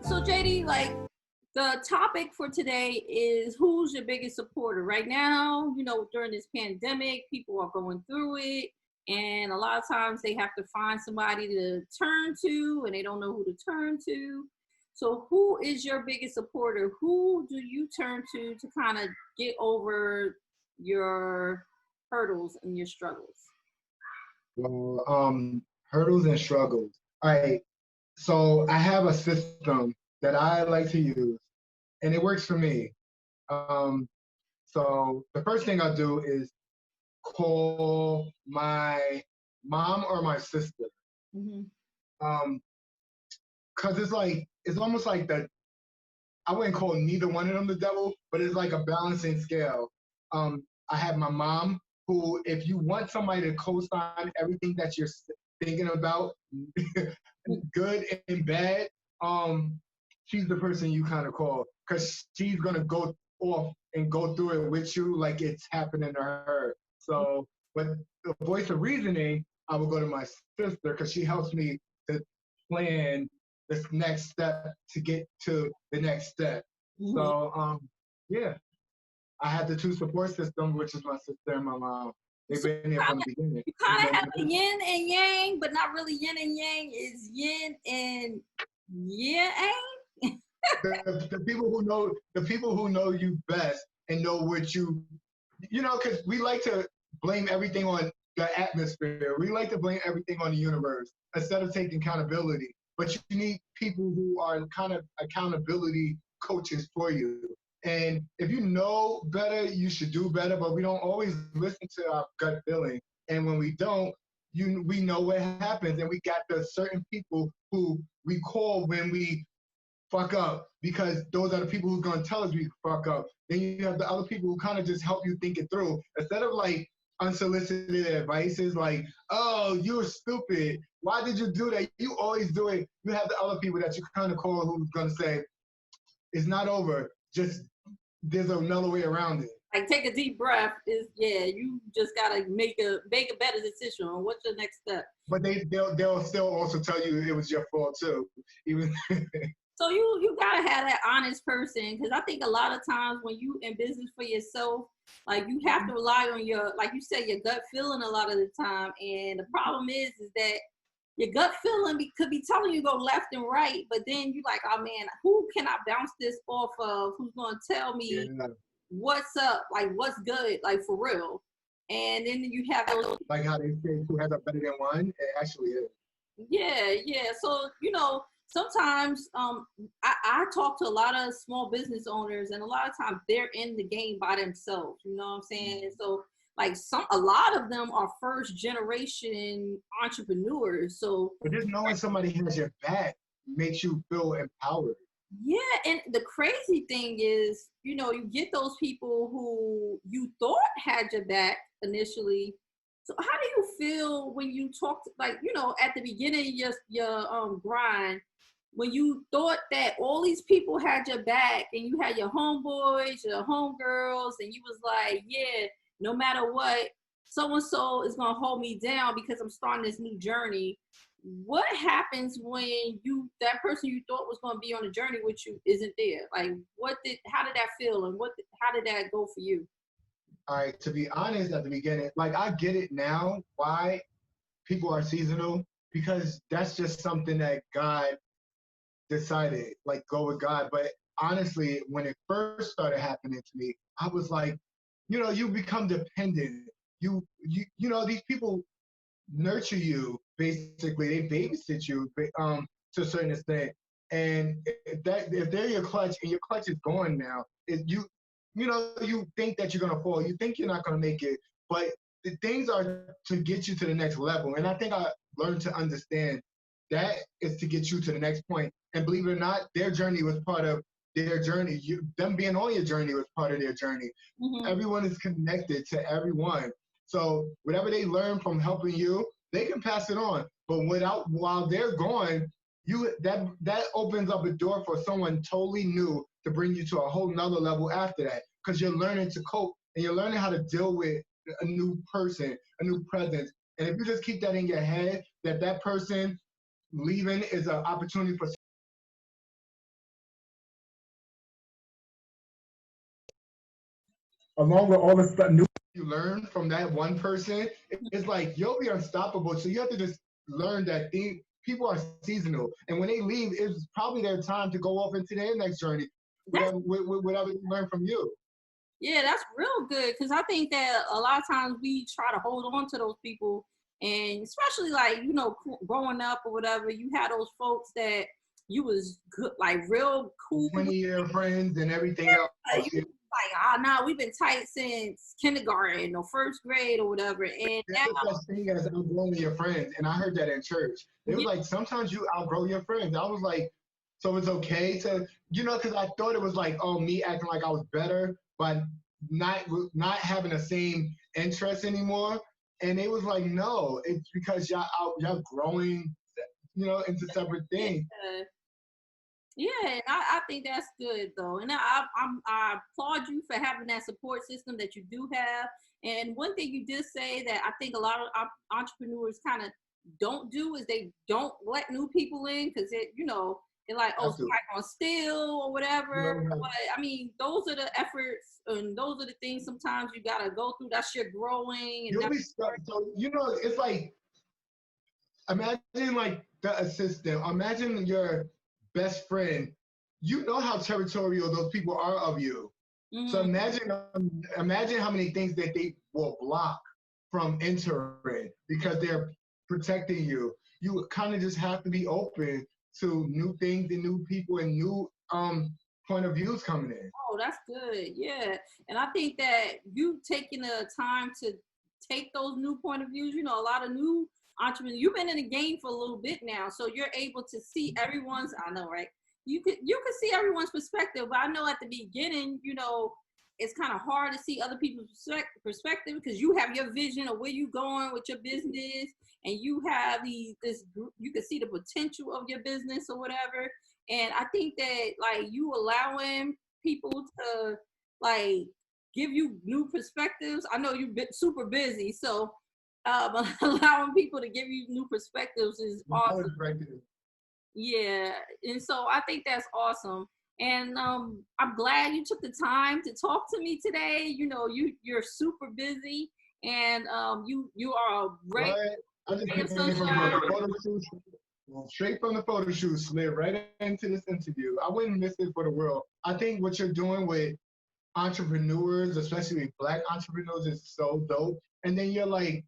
So JD, like the topic for today is who's your biggest supporter right now? During this pandemic, people are going through it, and a lot of times they have to find somebody to turn to, and they don't know who to turn to. So, who is your biggest supporter? Who do you turn to kind of get over your hurdles and your struggles? Well, hurdles and struggles. All right. So I have a system that I like to use, and it works for me. Um, so the first thing I do is call my mom or my sister. Hmm. Um, cause it's almost like that. I wouldn't call neither one of them the devil, but it's like a balancing scale. I have my mom, who, if you want somebody to co-sign everything that you're thinking about, good and bad, she's the person you kind of call because she's gonna go off and go through it with you like it's happening to her. So, but the voice of reasoning, I will go to my sister because she helps me to plan this next step to get to the next step. Hmm. So, yeah, I have the two support systems, which is my sister and my mom. They've So been here from the beginning. you kind of have a yin and yang, but not really yin and yang. Is yin and yang. The people who know you best and know what because we like to blame everything on the atmosphere. We like to blame everything on the universe instead of taking accountability. But you need people who are kind of accountability coaches for you. And if you know better, you should do better. But we don't always listen to our gut feeling. And when we don't, we know what happens. And we got the certain people who we call when we fuck up because those are the people who's going to tell us we fuck up. Then you have the other people who kind of just help you think it through. Instead of like unsolicited advices like, oh, you're stupid. Why did you do that? You always do it. You have the other people that you kind of call who's going to say, it's not over. Just there's another way around it. Like take a deep breath. Is yeah, you just gotta make a better decision on what's your next step. But they'll still also tell you it was your fault too. Even So you gotta have that honest person, because I think a lot of times when you in business for yourself, like you have to rely on your, like you said, your gut feeling a lot of the time. And the problem is that your gut feeling could be telling you go left and right, but then you like, oh man, who can I bounce this off of? Who's gonna tell me yeah. what's up, like what's good, like for real? And then you have those, Like how they say two heads are better than one. It actually is. yeah. So sometimes I talk to a lot of small business owners, and a lot of times they're in the game by themselves. You know what I'm saying? And so like a lot of them are first generation entrepreneurs. So But just knowing somebody has your back makes you feel empowered. yeah, and the crazy thing is, you get those people who you thought had your back initially. So how do you feel when you talk to, like, at the beginning of your grind, when you thought that all these people had your back and you had your homeboys, your homegirls, and you was like, yeah, no matter what, so and so is gonna hold me down because I'm starting this new journey. What happens when that person you thought was going to be on the journey with you isn't there? Like how did that feel, and how did that go for you? All right, to be honest, at the beginning, like I get it now why people are seasonal because that's just something that God decided, like go with God. But honestly, when it first started happening to me, I was like, you become dependent. These people nurture you basically. They babysit you to a certain extent. And if they're your clutch and your clutch is gone now, you think that you're gonna fall. You think you're not gonna make it, but the things are to get you to the next level. And I think I learned to understand that is to get you to the next point. And believe it or not, their journey was part of their journey. Them being on your journey was part of their journey. Mm-hmm. Everyone is connected to everyone. So whatever they learn from helping you, they can pass it on. But while they're gone, that opens up a door for someone totally new to bring you to a whole nother level after that. Because you're learning to cope and you're learning how to deal with a new person, a new presence. And if you just keep that in your head, that person leaving is an opportunity for along with all the stuff new you learn from that one person, it's like you'll be unstoppable. So you have to just learn that people are seasonal, and when they leave, it's probably their time to go off into their next journey, That's whatever they learn from you. yeah, that's real good because I think that a lot of times we try to hold on to those people, and especially like growing up or whatever, you had those folks that you was good, like real cool. 20-year friends and everything else. You like, nah, we've been tight since kindergarten or first grade or whatever, and There's now no such thing as outgrowing your friends, and I heard that in church. They was yeah, like, sometimes you outgrow your friends. I was like, so it's okay to, because I thought it was like, oh, me acting like I was better, but not having the same interest anymore. And it was like, no, it's because y'all growing, into separate things. yeah. Yeah, and I think that's good though, and I applaud you for having that support system that you do have. And one thing you did say that I think a lot of entrepreneurs kind of don't do is they don't let new people in because they're like, oh, somebody gonna steal or whatever. But I mean, those are the efforts and those are the things sometimes you gotta go through. That's your growing and You'll be stuck. So it's like, imagine like the assistant. Imagine your best friend. You know how territorial those people are of you. So imagine how many things that they will block from entering because they're protecting you. You kind of just have to be open to new things and new people and new point of views coming in. Oh, that's good. Yeah. And I think that you taking the time to take those new point of views, a lot of new entrepreneurs, you've been in the game for a little bit now. So you're able to see everyone's, I know, right? You could see everyone's perspective, but I know at the beginning, it's kind of hard to see other people's perspective because you have your vision of where you're going with your business and you have this group, you can see the potential of your business or whatever. And I think that like you allowing people to like give you new perspectives. I know you've been super busy, so allowing people to give you new perspectives is awesome. Yeah, and so I think that's awesome. And I'm glad you took the time to talk to me today. You're super busy, and you are a great I just ray of came from sunshine. the photo shoot, straight from the photo shoot, slid right into this interview. I wouldn't miss it for the world. I think what you're doing with entrepreneurs, especially Black entrepreneurs, is so dope. And then you're like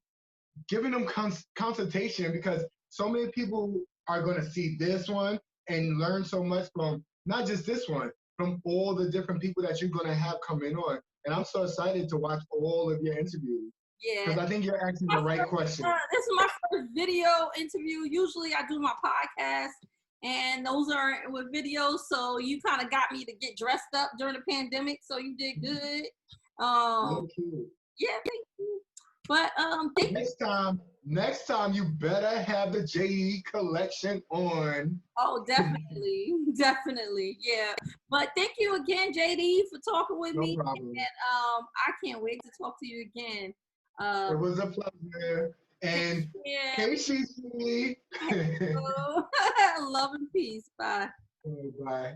giving them consultation because so many people are going to see this one and learn so much from not just this one, from all the different people that you're going to have coming on. And I'm so excited to watch all of your interviews. Yeah. Because I think you're asking the right question. This is my first video interview. Usually I do my podcast, and those are with videos. So you kind of got me to get dressed up during the pandemic. So you did good. Thank you. Yeah, thank you. But thank you. Next time you better have the JE collection on. Oh, definitely, definitely, yeah. But thank you again, JD, for talking with me. No problem. And I can't wait to talk to you again. It was a pleasure. And hey, Chee-Chee. Love and peace. Bye. Bye.